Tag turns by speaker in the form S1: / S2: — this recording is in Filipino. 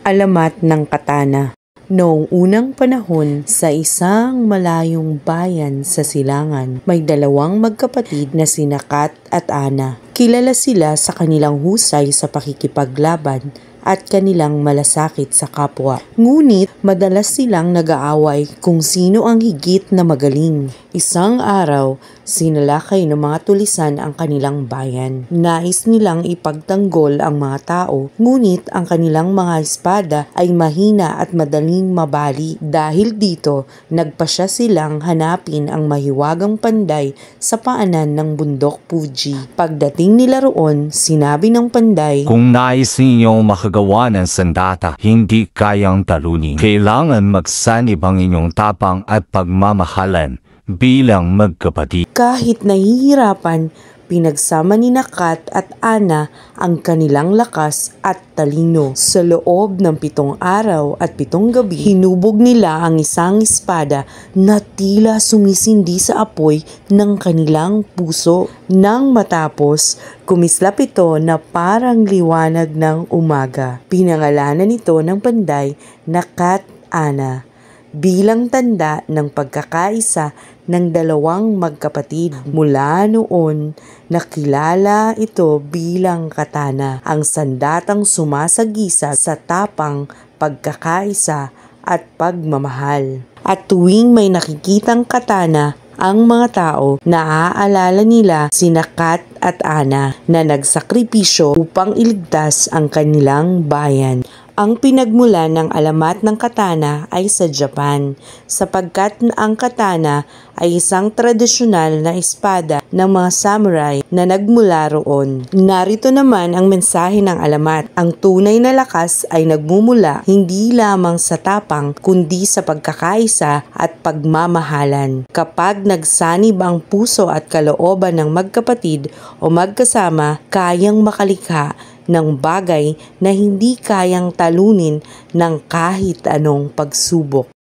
S1: Alamat ng katana. Noong unang panahon, sa isang malayong bayan sa silangan, may dalawang magkapatid na sina Kat at Ana. Kilala sila sa kanilang husay sa pakikipaglaban at kanilang malasakit sa kapwa. Ngunit madalas silang nag-aaway kung sino ang higit na magaling. Isang araw, sinalakay ng mga tulisan ang kanilang bayan. Nais nilang ipagtanggol ang mga tao, ngunit ang kanilang mga espada ay mahina at madaling mabali. Dahil dito, nagpasya silang hanapin ang mahiwagang panday sa paanan ng bundok Fuji. Pagdating nila roon, sinabi ng panday,
S2: "Kung nais ninyong makagawa ng sandata, hindi kayang talunin. Kailangan magsanib ang inyong tapang at pagmamahalan bilang magkapatid."
S1: Kahit nahihirapan, pinagsama ni Kat at Ana ang kanilang lakas at talino. Sa loob ng 7 araw at 7 gabi, hinubog nila ang isang espada na tila sumisindi sa apoy ng kanilang puso. Nang matapos, kumislap ito na parang liwanag ng umaga. Pinangalanan ito ng panday na Kat Ana bilang tanda ng pagkakaisa ng dalawang magkapatid. Mula noon, nakilala ito bilang katana, ang sandatang sumasagisa sa tapang, pagkakaisa at pagmamahal. At tuwing may nakikitang katana ang mga tao, naaalala nila sina Kat at Ana na nagsakripisyo upang iligtas ang kanilang bayan. Ang pinagmulan ng alamat ng katana ay sa Japan, sapagkat ang katana ay isang tradisyonal na espada ng mga samurai na nagmula roon. Narito naman ang mensahe ng alamat. Ang tunay na lakas ay nagmumula hindi lamang sa tapang kundi sa pagkakaisa at pagmamahalan. Kapag nagsanib ang puso at kalooban ng magkapatid o magkasama, kayang makalikha ng bagay na hindi kayang talunin ng kahit anong pagsubok.